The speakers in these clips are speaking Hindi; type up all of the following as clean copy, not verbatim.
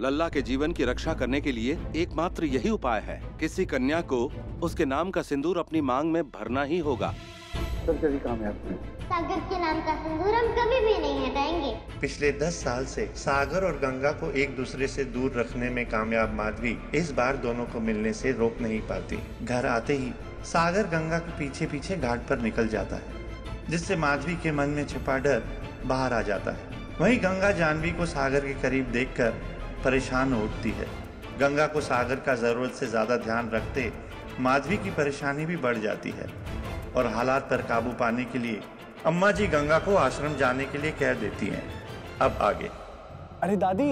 लल्ला के जीवन की रक्षा करने के लिए एकमात्र यही उपाय है। किसी कन्या को उसके नाम का सिंदूर अपनी मांग में भरना ही होगा। सर्जरी कामयाब हुई। सागर के नाम का सिंदूर हम कभी भी नहीं हटाएंगे। पिछले 10 साल से सागर और गंगा को एक दूसरे से दूर रखने में कामयाब माधवी इस बार दोनों को मिलने से रोक नहीं पाती। घर आते ही सागर गंगा के पीछे पीछे घाट पर निकल जाता है, जिससे माधवी के मन में छिपा डर बाहर आ जाता है। वहीं गंगा जानवी को सागर के करीब देखकर परेशान हो उठती है। गंगा को सागर का जरूरत से ज्यादा ध्यान रखते माधवी की परेशानी भी बढ़ जाती है और हालात पर काबू पाने के लिए अम्मा जी गंगा को आश्रम जाने के लिए कह देती हैं। अब आगे। अरे दादी,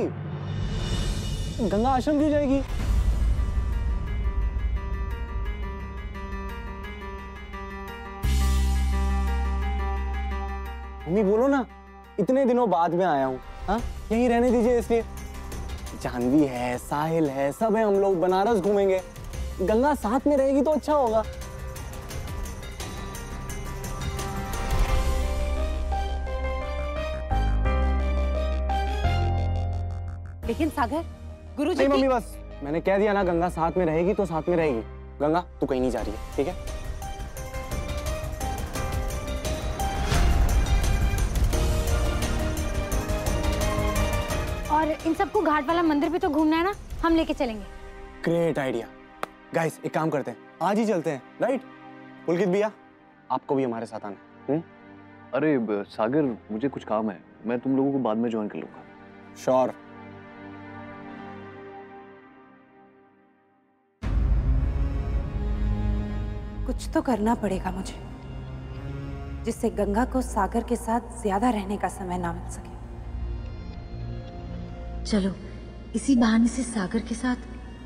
गंगा आश्रम क्यों जाएगी? मम्मी बोलो ना, इतने दिनों बाद में आया हूँ। हाँ, यहीं रहने दीजिए। इसलिए जानवी है, साहिल है, सब है, हम लोग बनारस घूमेंगे। गंगा साथ में रहेगी तो अच्छा होगा। लेकिन सागर, गुरुजी नहीं मम्मी, बस मैंने कह दिया ना, गंगा साथ में रहेगी तो साथ में रहेगी। गंगा तू कहीं नहीं जा रही है, ठीक है? और इन सबको घाट वाला मंदिर भी तो घूमना है ना, हम लेके चलेंगे। Great idea. गाइस एक काम करते हैं, आज ही चलते हैं, राइट? पुलकित भैया, आपको भी हमारे साथ आना है। अरे सागर, मुझे कुछ काम है, मैं तुम लोगों को बाद में ज्वाइन कर लूंगा। श्योर। कुछ तो करना पड़ेगा मुझे, जिससे गंगा को सागर के साथ ज्यादा रहने का समय ना मिल सके। चलो, इसी बहाने से सागर के साथ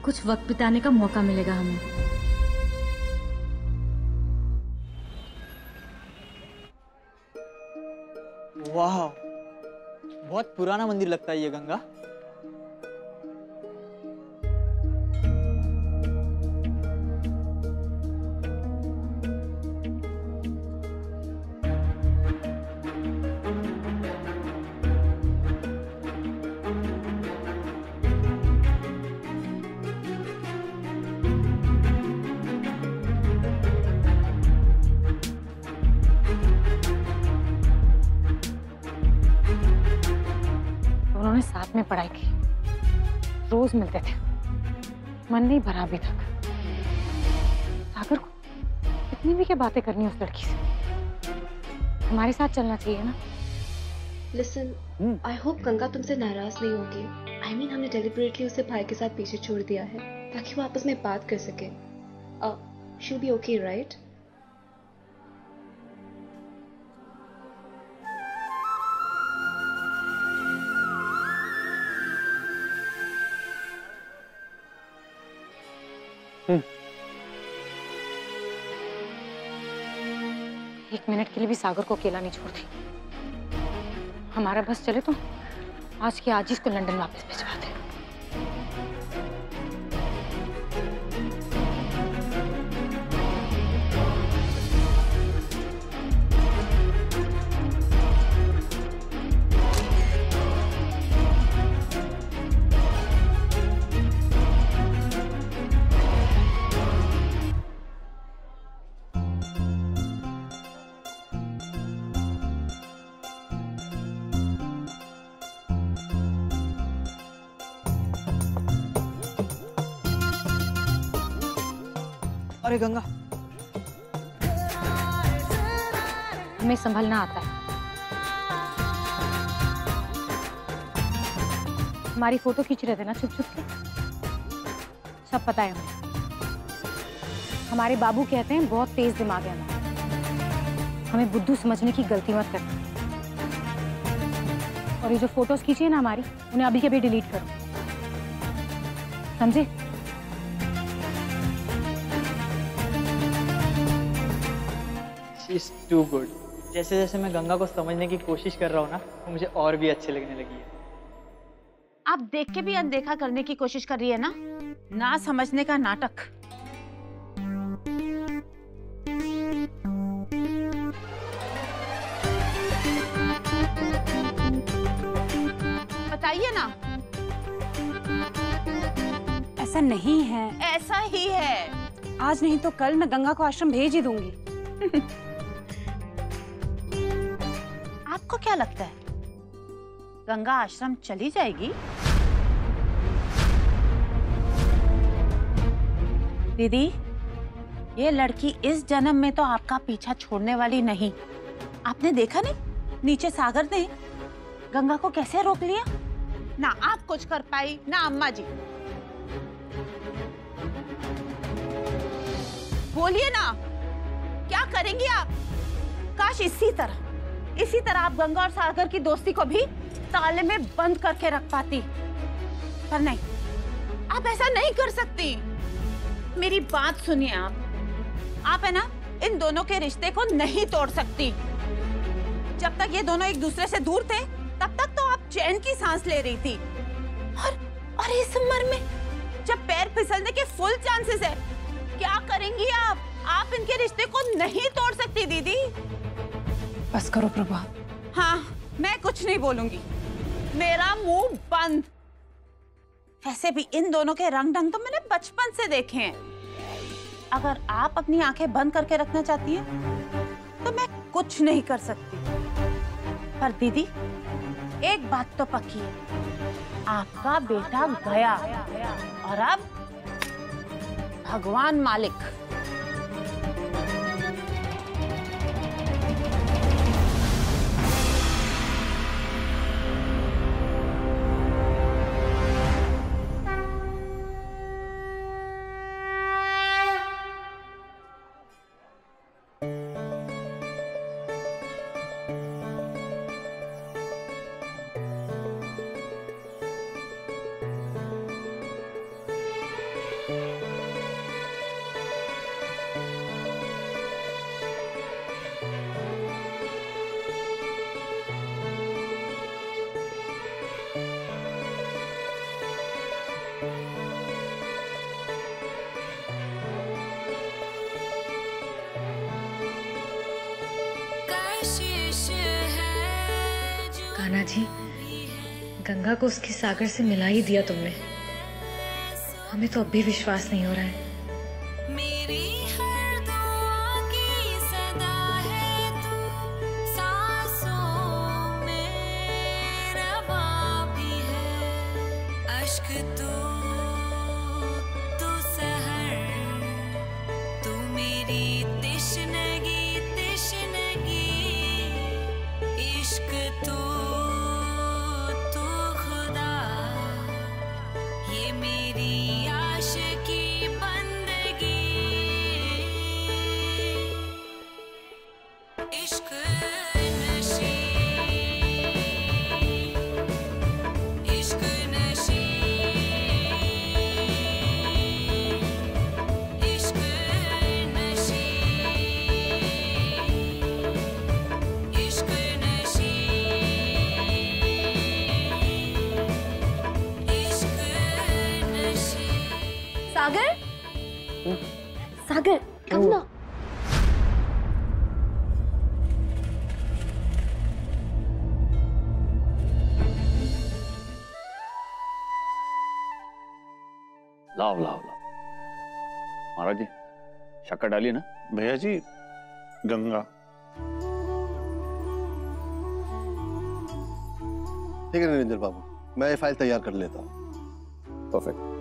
कुछ वक्त बिताने का मौका मिलेगा हमें। वाह, बहुत पुराना मंदिर लगता है ये गंगा। उन्होंने साथ में पढ़ाई की, रोज मिलते थे, मन नहीं भरा अभी तक। सागर को इतनी भी क्या बातें करनी उस लड़की से? हमारे साथ चलना चाहिए ना। लिसन, आई होप गंगा तुमसे नाराज नहीं होगी। I mean, हमने डेलिबरेटली उसे भाई के साथ पीछे छोड़ दिया है ताकि वो आपस में बात कर सके। she'll be okay, right? एक मिनट के लिए भी सागर को अकेला नहीं छोड़ती। हमारा बस चले तो आज के आज ही इसको लंदन वापस भिजवा दे। अरे गंगा, हमें संभलना आता है। हमारी फोटो खींच रहे थे ना छुप छुप के, सब पता है हमें। हमारे बाबू कहते हैं बहुत तेज दिमाग है हमारा, हमें बुद्धू समझने की गलती मत करना। और ये जो फोटोज खींची है ना हमारी, उन्हें अभी के अभी डिलीट करो, समझे? She's too good। जैसे जैसे मैं गंगा को समझने की कोशिश कर रहा हूँ ना, वो मुझे और भी अच्छी लगने लगी है। आप देख के भी अनदेखा करने की कोशिश कर रही है ना, ना समझने का नाटक। बताइए ना। ऐसा नहीं है। ऐसा ही है। आज नहीं तो कल मैं गंगा को आश्रम भेज ही दूंगी। आपको क्या लगता है गंगा आश्रम चली जाएगी? दीदी, ये लड़की इस जन्म में तो आपका पीछा छोड़ने वाली नहीं। आपने देखा नहीं नीचे सागर ने गंगा को कैसे रोक लिया? ना आप कुछ कर पाई ना अम्मा जी। बोलिए ना, क्या करेंगी आप? काश इसी तरह आप गंगा और सागर की दोस्ती को भी ताले में बंद करके रख पाती, पर नहीं, आप ऐसा नहीं कर सकती। मेरी बात सुनिए, आप है ना इन दोनों के रिश्ते को नहीं तोड़ सकती। जब तक ये दोनों एक दूसरे से दूर थे तब तक तो आप चैन की सांस ले रही थी, और इस उम्र में जब पैर फिसलने के फुल चांसेस है, क्या करेंगी आप? आप इनके रिश्ते को नहीं तोड़ सकती दीदी। बस करो प्रभा। हाँ, मैं कुछ नहीं बोलूंगी, मेरा मुंह बंद। वैसे भी इन दोनों के रंग ढंग तो मैंने बचपन से देखे हैं। अगर आप अपनी आंखें बंद करके रखना चाहती हैं तो मैं कुछ नहीं कर सकती। पर दीदी, एक बात तो पक्की है, आपका बेटा गया और अब भगवान मालिक। कान्हा जी, गंगा को उसके सागर से मिला ही दिया तुमने। हमें तो अब भी विश्वास नहीं हो रहा है। सागर, सागर, come ना। लाओ लाओ लाओ। महाराज जी, शक्कर डालिए ना। भैया जी, गंगा। ठीक है नरेंद्र बाबू, मैं ये फाइल तैयार कर लेता हूँ। परफेक्ट।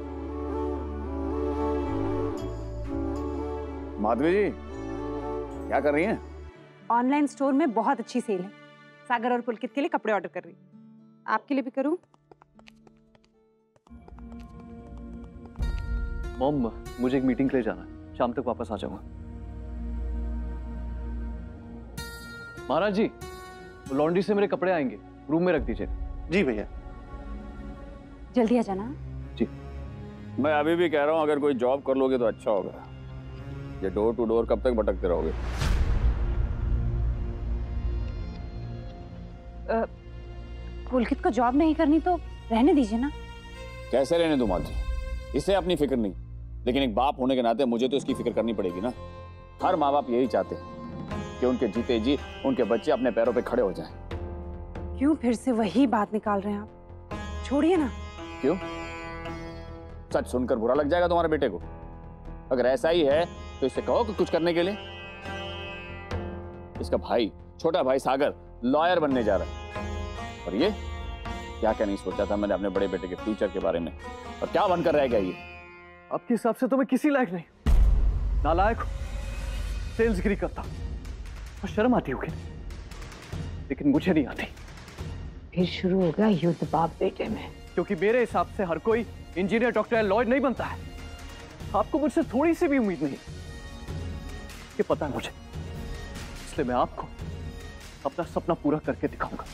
माधवी जी, क्या कर रही हैं? ऑनलाइन स्टोर में बहुत अच्छी सेल है। सागर और पुलकित के लिए कपड़े ऑर्डर कर रही हूँ। आपके लिए भी करूँ? मॉम, मुझे एक मीटिंग के लिए जाना है, शाम तक वापस आ जाऊंगा। महाराज जी, लॉन्ड्री से मेरे कपड़े आएंगे, रूम में रख दीजिए। जी भैया। जल्दी आ जाना। जी। मैं अभी भी कह रहा हूँ, अगर कोई जॉब कर लोगे तो अच्छा होगा। ये डोर टू डोर कब तक भटकते रहोगे? पुलकित को जॉब नहीं करनी तो रहने दीजिए ना। कैसे रहने दूं माधवी? इसे अपनी फिक्र नहीं, लेकिन एक बाप होने के नाते मुझे तो इसकी फिक्र करनी पड़ेगी ना। हर माँ बाप यही चाहते हैं कि उनके जीते जी उनके बच्चे अपने पैरों पे खड़े हो जाएं। क्यों फिर से वही बात निकाल रहे हैं आप? छोड़िए ना। क्यों? सच सुनकर बुरा लग जाएगा तुम्हारे बेटे को। अगर ऐसा ही है तो इससे कहो कि कुछ करने के लिए। इसका भाई, छोटा भाई सागर लॉयर बनने जा रहा है, और ये क्या क्या नहीं सोचा था मैंने अपने बड़े बेटे के फ्यूचर के बारे में, और क्या बनकर रहेगा ये। आपके हिसाब से तो मैं किसी लायक नहीं, नालायक हूं, सेल्सगिरी करता और शर्म आती होगी, लेकिन मुझे नहीं आती। फिर शुरू हो गया युद्ध बाप बेटे में। क्योंकि मेरे हिसाब से हर कोई इंजीनियर, डॉक्टर या लॉयर नहीं बनता है। आपको मुझसे थोड़ी सी भी उम्मीद नहीं, ये पता है मुझे, इसलिए मैं आपको अपना सपना पूरा करके दिखाऊंगा,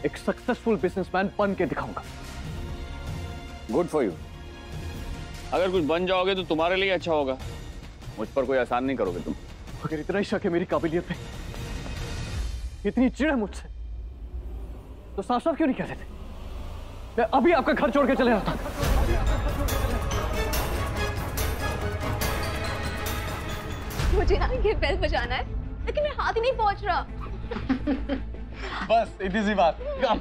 एक सक्सेसफुल बिजनेसमैन बन के दिखाऊंगा। Good for you. अगर कुछ बन जाओगे तो तुम्हारे लिए अच्छा होगा, मुझ पर कोई आसान नहीं करोगे तुम। अगर इतना ही शक है मेरी काबिलियत में, इतनी चिढ़ है मुझसे, तो साफ साफ क्यों नहीं कह देते? मैं अभी आपका घर छोड़ के चले जाता हूं। मुझे ना ये बेल बजाना है, लेकिन मेरा हाथ ही नहीं पहुंच रहा। बस इतनी सी बात, कम।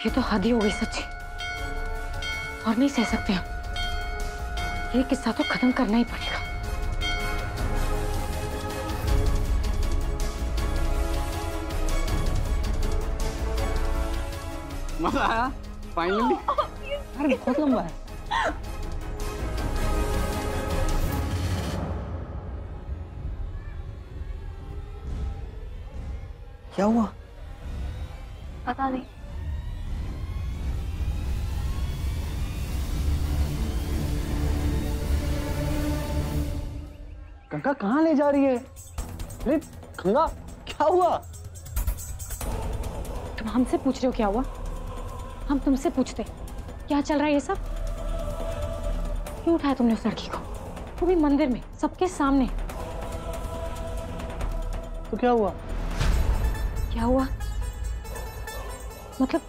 ये तो हद ही हो गई सच्ची, और नहीं सह सकते हम। ये किस्सा तो खत्म करना ही पड़ेगा। मजा आया फाइनली? अरे बहुत लंबा है। क्या हुआ? पता नहीं। गंगा कहाँ ले जा रही है? अरे गंगा क्या हुआ? तुम हमसे पूछ रहे हो क्या हुआ? हम तुमसे पूछते क्या चल रहा है ये सब? क्यों उठाया तुमने उस लड़की को, वो भी मंदिर में सबके सामने? तो क्या हुआ? क्या हुआ मतलब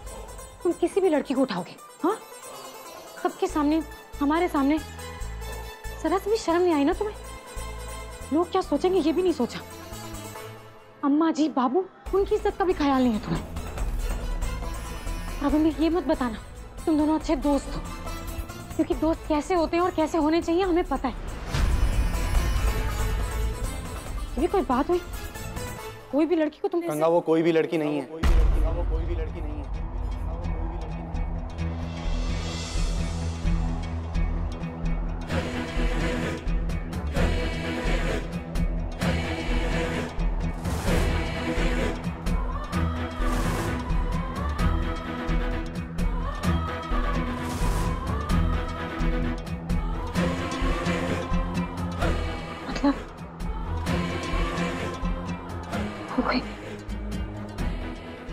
तुम किसी भी लड़की को उठाओगे? हाँ, सबके सामने, हमारे सामने। जरा सी भी शर्म नहीं आई ना तुम्हें? लोग क्या सोचेंगे ये भी नहीं सोचा। अम्मा जी, बाबू, उनकी इज्जत का भी ख्याल नहीं है तुम्हें। अब हमें ये मत बताना तुम दोनों अच्छे दोस्त हो, क्योंकि दोस्त कैसे होते हैं और कैसे होने चाहिए हमें पता है। ये भी कोई बात हुई? कोई भी लड़की को तुमने गंगा वो कोई भी लड़की नहीं है। वो कोई भी लड़की नहीं है।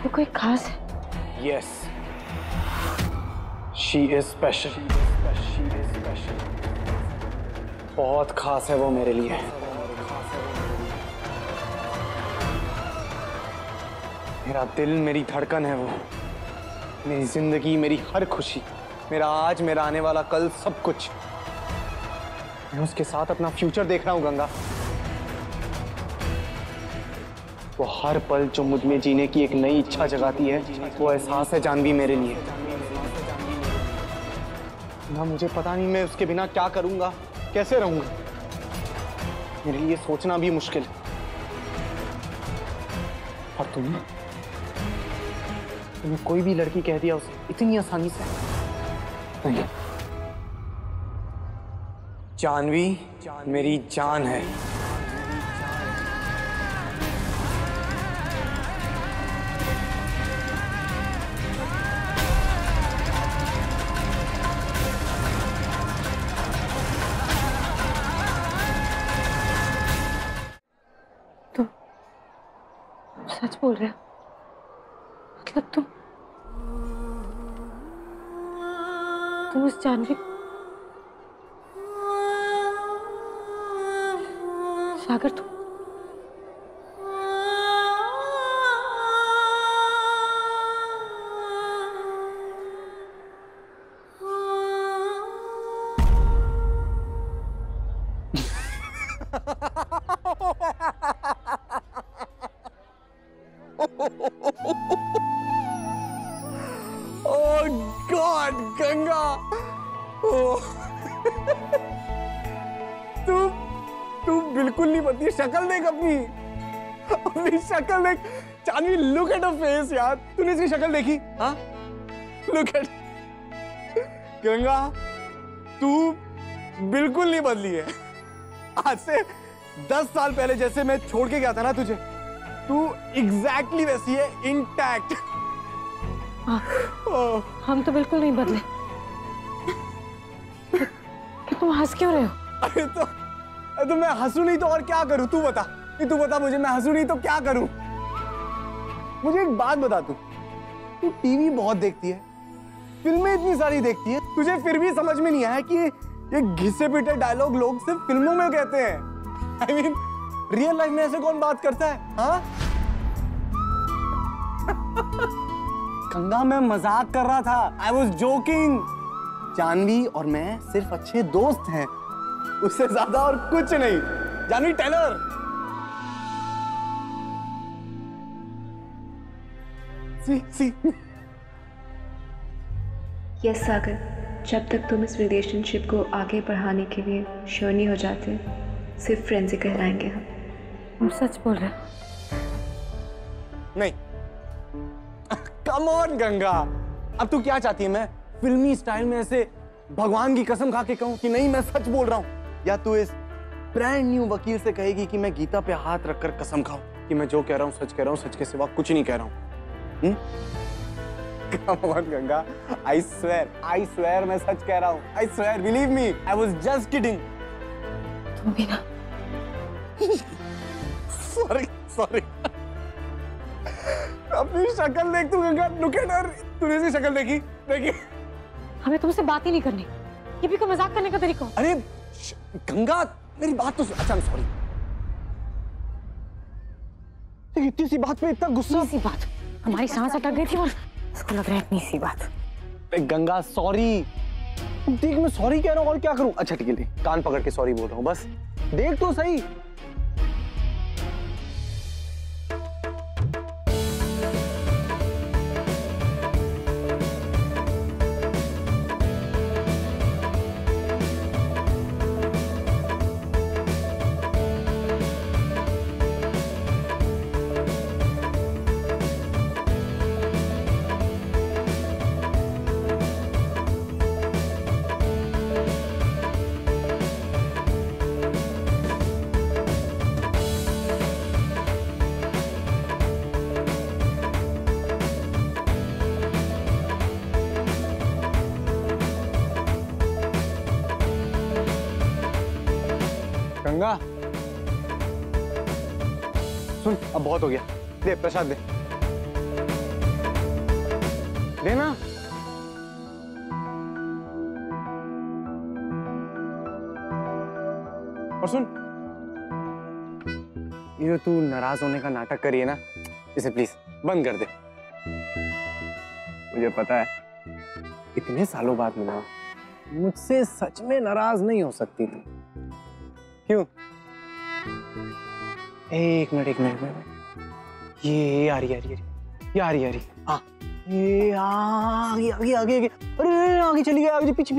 वो कोई खास है? Yes, she is special. बहुत खास है वो मेरे लिए। मेरा दिल, मेरी धड़कन है वो, मेरी जिंदगी, मेरी हर खुशी, मेरा आज, मेरा आने वाला कल, सब कुछ। मैं उसके साथ अपना फ्यूचर देख रहा हूँ गंगा। वो हर पल जो मुझ में जीने की एक नई इच्छा जगाती है, वो एहसास है जानवी मेरे लिए। ना मुझे पता नहीं मैं उसके बिना क्या करूंगा, कैसे रहूंगा। मेरे लिए सोचना भी मुश्किल है। और तुम्हें कोई भी लड़की कह दिया उसे इतनी आसानी से? नहीं, जानवी मेरी जान है। सच बोल रहे हो? मतलब तुम उस जानवी सागर तुम Oh God, गंगा, तू बिल्कुल नहीं बदली। शक्ल देख अपनी शक्ल देख। चांदनी, लुक एट अ फेस यार। तूने इसकी शक्ल देखी? हाँ, लुक एट। गंगा, तू बिल्कुल नहीं बदली है। आज से 10 साल पहले जैसे मैं छोड़ के गया था ना तुझे, तू एग्जैक्टली वैसी है, इंटैक्ट। हम तो बिल्कुल नहीं बदले। कि तुम हंस क्यों रहे हो? अरे तो मैं हंसू नहीं तो और क्या करूं? तू बता मुझे, मैं हंसू नहीं तो क्या करूं? मुझे एक बात बता, तू टीवी बहुत देखती है, फिल्में इतनी सारी देखती है, तुझे फिर भी समझ में नहीं आया कि ये घिसे पिटे डायलॉग लोग सिर्फ फिल्मों में कहते हैं। I mean, रियल लाइफ में ऐसे कौन बात करता है? हाँ? गंगा, मैं मजाक कर रहा था। I was joking। जानवी और मैं सिर्फ अच्छे दोस्त हैं, उससे ज्यादा और कुछ नहीं। जानवी टेलर। सी। यस सागर, जब तक तुम इस रिलेशनशिप को आगे बढ़ाने के लिए श्योर नहीं हो जाते, सिर्फ फ्रेंड्स ही कहलाएंगे हम। तुम सच बोल रहे हो? नहीं। कम ऑन गंगा, अब तू क्या चाहती है? मैं फिल्मी स्टाइल में ऐसे भगवान की कसम खा के कहूं कि नहीं मैं सच बोल रहा हूं, या तू इस ब्रांड न्यू वकील से कहेगी कि मैं गीता पे हाथ रखकर कसम खाऊं कि मैं जो कह रहा हूं सच कह रहा हूं, सच के सिवा कुछ नहीं कह रहा हूं? Come on, Ganga, I swear मैं सच कह रहा हूं। I swear, believe me, I was just kidding। तुम भी ना। Sorry। अपनी शक्ल देख तू गंगा, look at her। तूने इसकी शक्ल देखी? हमें तुमसे बात ही नहीं करनी। ये भी कोई मजाक करने का तरीका? अरे गंगा, मेरी बात तो अच्छा, सॉरी। इतनी सी बात पे इतना गुस्सा? सी बात, हमारी सांस अटक गई थी और इसको लग रहा है इतनी सी बात। गंगा सॉरी। देख, मैं सॉरी कह रहा हूँ और क्या करूँ? अच्छा ठीक है, कान पकड़ के सॉरी बोल रहा हूँ, बस देख तो सही। गंगा सुन, अब बहुत हो गया। दे प्रसाद, दे ना। और सुन, ये तू नाराज होने का नाटक करिए ना, इसे प्लीज बंद कर दे। मुझे पता है इतने सालों बाद मिला, मुझसे सच में नाराज नहीं हो सकती थी। क्यों? एक मिनट। ये आ रही। हाँ, ये आगे। अरे आगे चली गई, आगे पीछे।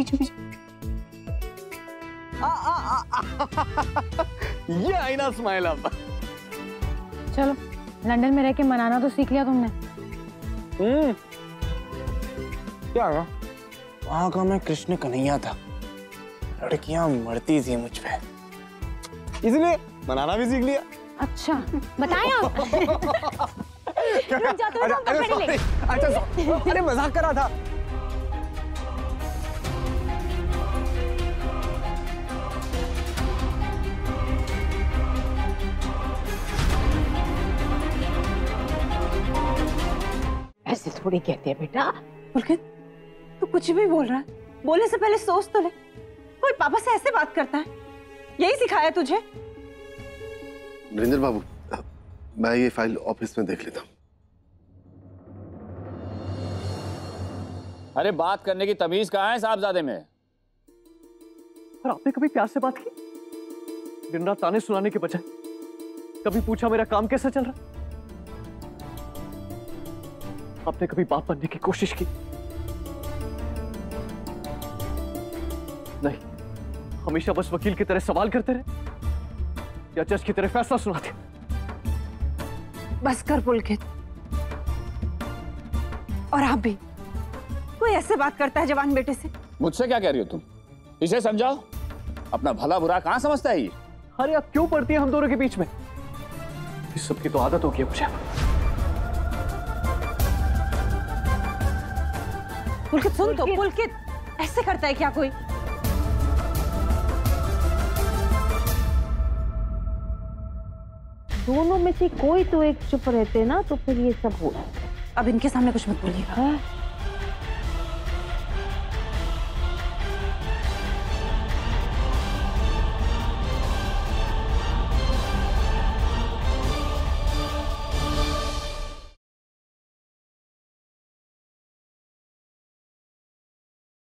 ये आई ना स्माइल अब। चलो, लंदन में रह के मनाना तो सीख लिया तुमने। क्या हुआ? वहां का मैं कृष्ण कन्हैया था, लड़कियां मरती थी मुझ पे, इसलिए मनाना भी सीख लिया। अच्छा, बताया? अरे मजाक कर रहा था। थोड़ी कहते हैं बेटा। पुलकित, तू कुछ भी बोल रहा है, बोलने से पहले सोच तो ले। कोई पापा से ऐसे बात करता है? यही सिखाया तुझे? नरेंद्र बाबू, मैं ये फाइल ऑफिस में देख लेता हूँ। अरे बात करने की तमीज कहाँ है साहबजादे में? और आपने कभी प्यार से बात की? दिन रात ताने सुनाने के बजाय कभी पूछा मेरा काम कैसा चल रहा? आपने कभी बाप बनने की कोशिश की? नहीं, हमेशा बस वकील की तरह सवाल करते रहे या जज की तरह फैसला सुनाते। बस कर पुलकित। और आप भी, कोई ऐसे बात करता है जवान बेटे से? मुझसे क्या कह रही हो तुम? इसे समझाओ, अपना भला बुरा कहां समझता है ये? अरे आप क्यों पड़ती है हम दोनों के बीच में? इस सब की तो आदत होगी मुझे। पुलकित सुन तो, पुलकित ऐसे करता है क्या कोई? दोनों में से कोई तो एक चुप रहते ना तो फिर ये सब हो। अब इनके सामने कुछ मत बोलिएगा।